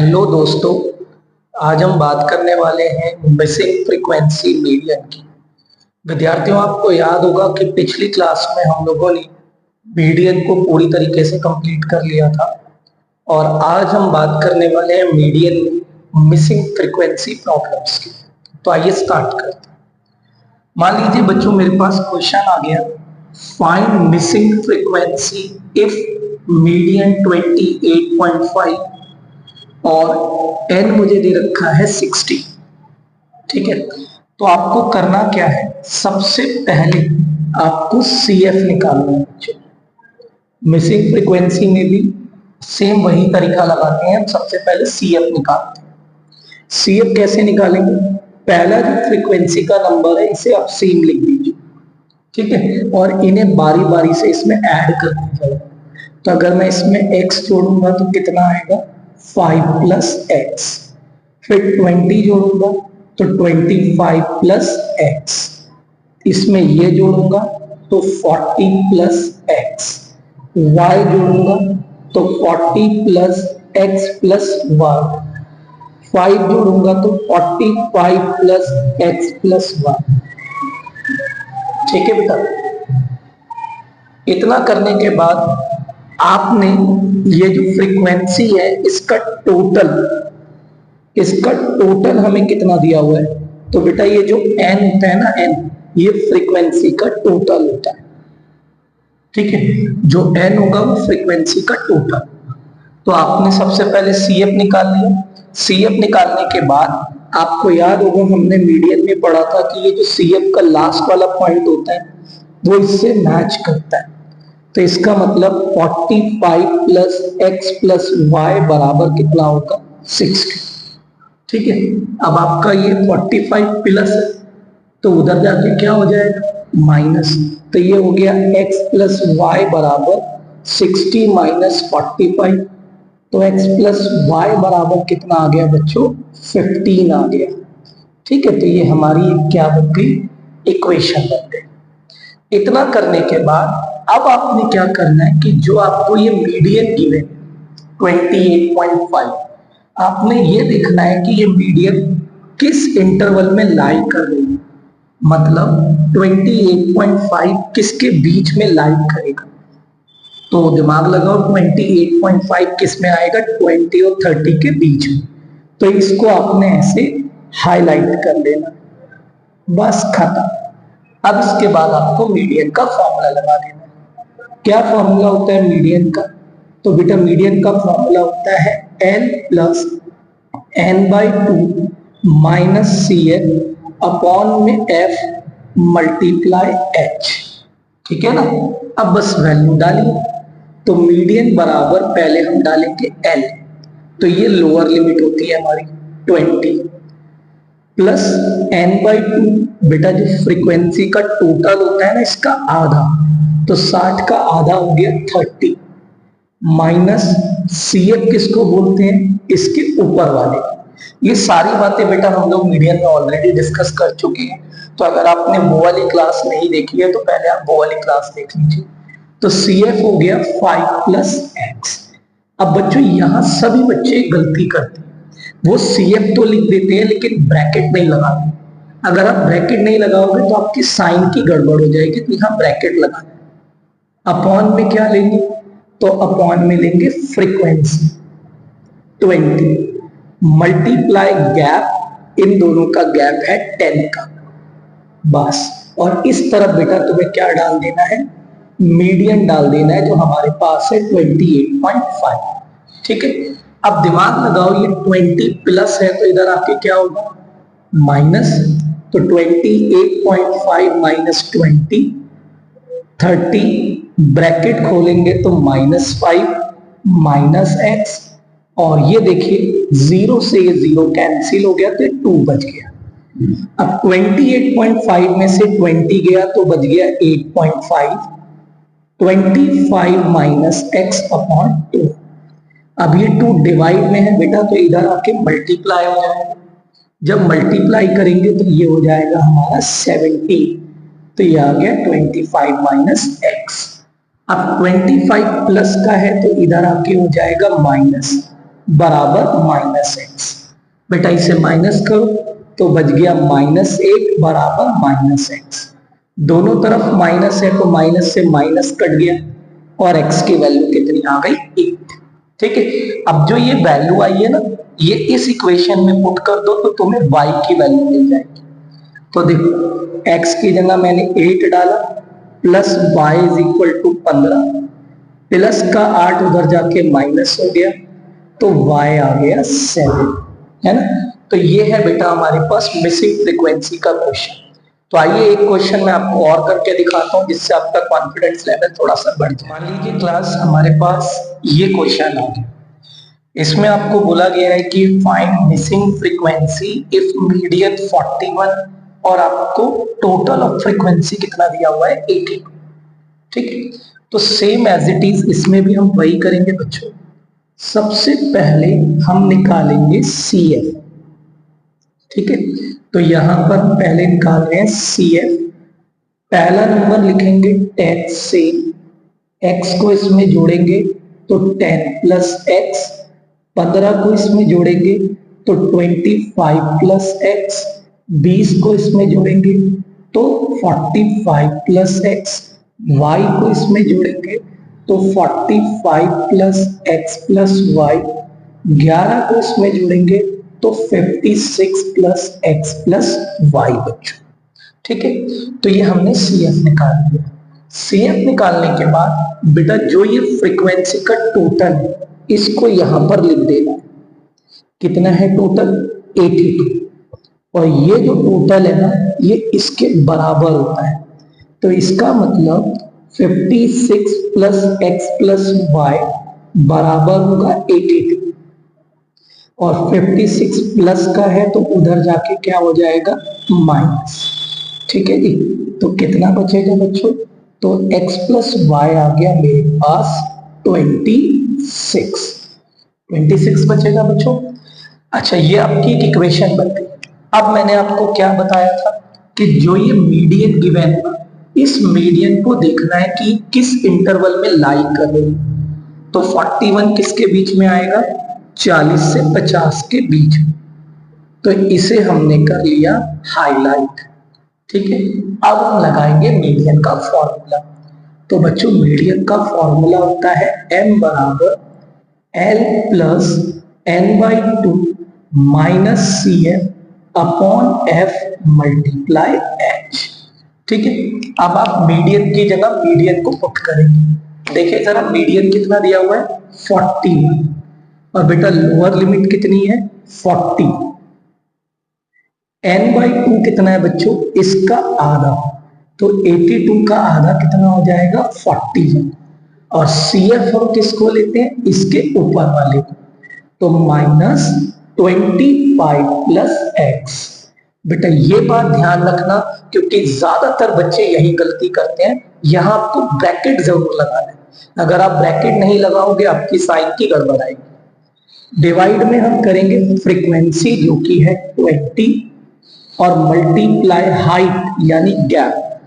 Hello दोस्तों, आज हम बात करने वाले हैं मिसिंग फ्रीक्वेंसी मीडियन की। विद्यार्थियों, आपको याद होगा कि पिछली क्लास में हम लोगों ने मीडियन को पूरी तरीके से कंप्लीट कर लिया था और आज हम बात करने वाले हैं मीडियन में मिसिंग फ्रीक्वेंसी प्रॉब्लम्स की। तो आइए स्टार्ट करते हैं। मान लीजिए बच्चों, मेरे पास क्वेश्चन आ गया, find missing frequency if median 28.5 और n मुझे दे रखा है 60। ठीक है, तो आपको करना क्या है, सबसे पहले आपको CF निकालना है। मिसिंग फ्रीक्वेंसी में भी सेम वही तरीका लगाते हैं, सबसे पहले CF निकालते हैं। CF कैसे निकालेंगे, पहला जो फ्रीक्वेंसी का नंबर है इसे आप सेम लिख दीजिए, ठीक है, और इन्हें बारी बारी से इसमें ऐड कर दीजिए। तो अगर मैं इसमें x जोड़ूंगा तो कितना आएगा, 5 प्लस एक्स, फिर 20 जोड़ूंगा तो 25 प्लस एक्स, इसमें ये जोड़ूंगा तो 40 प्लस एक्स, y जोड़ूंगा तो 40 प्लस एक्स प्लस वाई, 5 जोड़ूंगा तो 45 प्लस एक्स प्लस वाई। ठीक है बेटा, इतना करने के बाद आपने ये जो फ्रीक्वेंसी है इसका टोटल हमें कितना दिया हुआ है, तो बेटा ये जो n होता है ना, n ये फ्रीक्वेंसी का टोटल होता है। ठीक है, जो n होगा वो फ्रीक्वेंसी का टोटल। तो आपने सबसे पहले CF निकाल लिया। CF निकालने के बाद आपको याद होगा हमने मीडियन में पढ़ा था कि ये जो CF का लास्ट वाला पॉइंट होता है वो इससे मैच करता है। तो इसका मतलब 45 प्लस एक्स प्लस वाई बराबर कितना होगा, 60। ठीक है, अब आपका ये 45 प्लस है तो उधर जाके क्या हो जाएगा, माइनस। तो ये हो गया x प्लस वाई बराबर 60 माइनस 45। तो x प्लस वाई बराबर कितना आ गया बच्चों, 15 आ गया। ठीक है, तो ये हमारी क्या बन गई, इक्वेशन बन गई। इतना करने के बाद अब आपने क्या करना है कि जो आपको ये मीडियन गिवन 28.5, आपने ये देखना है कि ये मीडियन किस इंटरवल में लाई कर रही है, मतलब 28.5 किसके बीच में लाई करेगा। तो दिमाग लगाओ, 28.5 किस में आएगा, 20 और 30 के बीच में। तो इसको आपने ऐसे हाईलाइट कर लेना, बस खत्म। अब इसके बाद आपको मीडियन का फॉर्मूला लगा देना। क्या फॉर्मूला होता है मीडियन का, तो बेटा मीडियन का फॉर्मूला होता है n plus n/2 minus CF upon में f मल्टीप्लाई h। ठीक है ना, अब बस वैल्यू डालिए। तो मीडियन बराबर पहले हम डालेंगे l, तो ये लोअर लिमिट होती है हमारी 20 प्लस n/2, बेटा जो फ्रीक्वेंसी का टोटल होता है ना इसका आधा, तो 60 का आधा हो गया 30, माइनस CF किसको बोलते हैं, इसके ऊपर वाले। ये सारी बातें बेटा हम लोग मीडियन में ऑलरेडी डिस्कस कर चुके हैं, तो अगर आपने वो वाली क्लास नहीं देखी है तो पहले आप वो वाली क्लास देख लीजिए। तो CF हो गया 5 प्लस एक्स। अब बच्चों यहाँ सभी बच्चे गलती करते हैं, वो CF तो लिख देते हैं लेकिन ब्रैकेट नहीं लगाते। अगर आप ब्रैकेट नहीं लगाओगे तो आपकी साइन की गड़बड़ हो जाएगी, तो यहाँ ब्रैकेट लगाना। अपॉन में क्या लेंगे, तो अपॉन में लेंगे फ्रीक्वेंसी 20 मल्टीप्लाई गैप, इन दोनों का गैप है 10 का, बस। और इस तरफ बेटा तुम्हें क्या डाल देना है, मीडियन डाल देना है जो हमारे पास है 28.5। ठीक है, अब दिमाग लगाओ, ये 20 प्लस है तो इधर आके क्या होगा, माइनस। तो 28.5 माइनस 20, 30, ब्रैकेट खोलेंगे तो -5 माइनस एक्स, और ये देखिए 0 से ये 0 कैंसिल हो गया तो 2 बच गया। अब 28.5 में से 20 गया तो बच गया 8.5, 25 माइनस एक्स अपॉन 2। अब ये 2 डिवाइड में है बेटा, तो इधर आके मल्टीप्लाई हो जाएगा। जब मल्टीप्लाई करेंगे तो ये हो जाएगा हमारा 70, तो ये आ गया 25 माइनस एक्स। अब 25 प्लस का है तो इधर आके हो जाएगा माइनस, बराबर माइनस एक्स। बेटा इसे माइनस करो तो बच गया -1 बराबर -x। दोनों तरफ माइनस है तो माइनस से माइनस कट गया और x की वैल्यू कितनी आ गई 8। ठीक है, अब जो ये वैल्यू आई है ना, ये इस इक्वेशन में पुट कर दो तो तुम्हें y की वैल्यू मिल जाएगी। तो देखो x की जगह मैंने 8 डाला plus y is equal to 15, plus का 8 उधर जाके माइनस हो गया तो y आ गया 7, है ना। तो ये है बेटा हमारे पास मिसिंग फ्रीक्वेंसी का क्वेश्चन। तो आइए एक क्वेश्चन मैं आपको और करके दिखाता हूं जिससे आपका कॉन्फिडेंस लेवल थोड़ा सा बढ़ जाए। मान लीजिए क्लास हमारे पास ये क्वेश्चन आ गया, इसमें आपको बोला गया है कि find missing frequency if median 41 और आपको टोटल ऑफ फ्रीक्वेंसी कितना दिया हुआ है 82। ठीक है, तो सेम एज इट इज इसमें भी हम वही करेंगे बच्चों। सबसे पहले हम निकालेंगे CF। ठीक है, तो यहां पर हम पहले निकाल रहे हैं CF। पहला नंबर लिखेंगे 10 से, x को इसमें जोड़ेंगे तो 10 प्लस x, 15 को इसमें जोड़ेंगे तो 25 प्लस x, 20 को इसमें जोड़ेंगे तो 45 प्लस x, y को इसमें जोड़ेंगे तो 45 प्लस x प्लस y, 11 को इसमें जोड़ेंगे तो 56 प्लस x प्लस y बच्चों। ठीक है, तो ये हमने CF निकाल लिया। CF निकालने के बाद बेटा जो ये फ्रीक्वेंसी का टोटल है इसको यहां पर लिख देना। कितना है टोटल 82, और ये जो टोटल है ना ये इसके बराबर होता है। तो इसका मतलब 56 प्लस x प्लस y बराबर होगा 82, और 56 प्लस का है तो उधर जाके क्या हो जाएगा माइनस। ठीक है जी, तो कितना बचेगा बच्चों, तो x प्लस वाई आ गया मेरे पास 26 बचेगा बच्चों। अच्छा, ये आपकी एक इक्वेशन बन गई। अब मैंने आपको क्या बताया था कि जो ये मीडियन गिवन है इस मीडियन को देखना है कि किस इंटरवल में लाई कर रही है। तो 41 किसके बीच में आएगा, 40 से 50 के बीच में। तो इसे हमने कर लिया हाईलाइट। ठीक है, अब हम लगाएंगे मीडियन का फॉर्मूला। तो बच्चों मीडियन का फॉर्मूला होता है m बराबर l plus n/2 minus CF upon f multiply h। ठीक है, अब आप मीडियन की जगह मीडियन को पुट करेंगे। देखिए जरा मीडियन कितना दिया हुआ है 41, और बेटा लोअर लिमिट कितनी है 40। n/2 कितना है बच्चों, इसका आधा, तो 82 का आधा कितना हो जाएगा 41, और CF हम किसको लेते हैं इसके ऊपर वाले को, तो -25 प्लस x। बेटा ये बात ध्यान रखना क्योंकि ज्यादातर बच्चे यही गलती करते हैं, यहां आपको ब्रैकेट जरूर लगाना है। अगर आप ब्रैकेट नहीं लगाओगे आपकी साइन की गड़बड़ आएगी। डिवाइड में हम करेंगे फ्रीक्वेंसी जो कि है 20 और मल्टीप्लाई हाइट यानी गैप,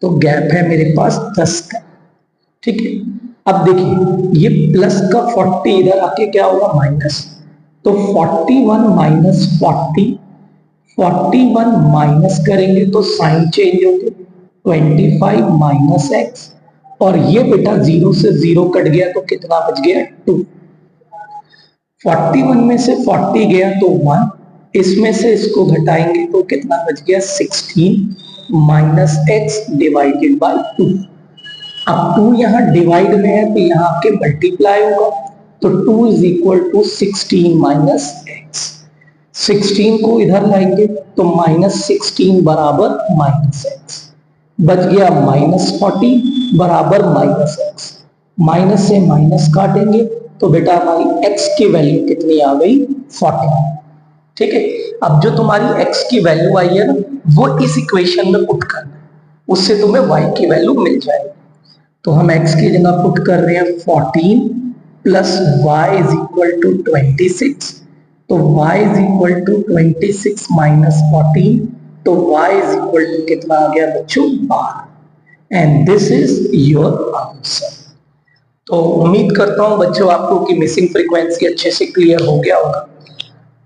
तो गैप है मेरे पास 10 का। ठीक है, अब देखिए ये प्लस का 40 इधर आके क्या होगा माइनस, तो 41 माइनस 40, 41 माइनस करेंगे तो साइन चेंज होगी 25 माइनस x, और ये बेटा 0 से 0 कट गया तो कितना बच गया 2। 41 में से 40 गया तो 1, इसमें से इसको घटाएंगे तो कितना बच गया 16 माइनस x डिवाइडेड बाय 2। अब 2 यहाँ डिवाइड में है तो यहाँ आपके मल्टीप्लाई होगा, तो 2 is equal to 16 minus x। 16 को इधर लाएंगे तो -16 बराबर -x, बच गया -40 बराबर -x। माइनस से माइनस काटेंगे तो बेटा हमारी x की वैल्यू कितनी आ गई 40। ठीक है, अब जो तुम्हारी x की वैल्यू आई है ना वो इस इक्वेशन में पुट करना है, उससे तुम्हें y की वैल्यू मिल जाएगी। तो हम x की जगह पुट कर रहे हैं 14 plus y is equal to 26, तो y is equal to 26 minus 14, तो y इज इक्वल टू कितना आ गया बच्चों 12, and this is your answer. तो उम्मीद करता हूं बच्चों आपको कि मिसिंग फ्रीक्वेंसी अच्छे से क्लियर हो गया होगा।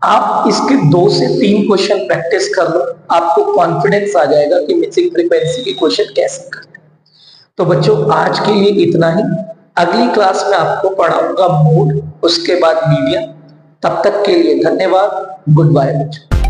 आप इसके 2 से 3 क्वेश्चन प्रैक्टिस कर लो, आपको कॉन्फिडेंस आ जाएगा कि मिसिंग फ्रीक्वेंसी के क्वेश्चन कैसे करते हैं। तो बच्चों आज के लिए इतना ही। अगली क्लास में आपको पढ़ाऊंगा मोड, उसके बाद मीडियन। तब तक के लिए धन्यवाद। गुड बाय बच्चों।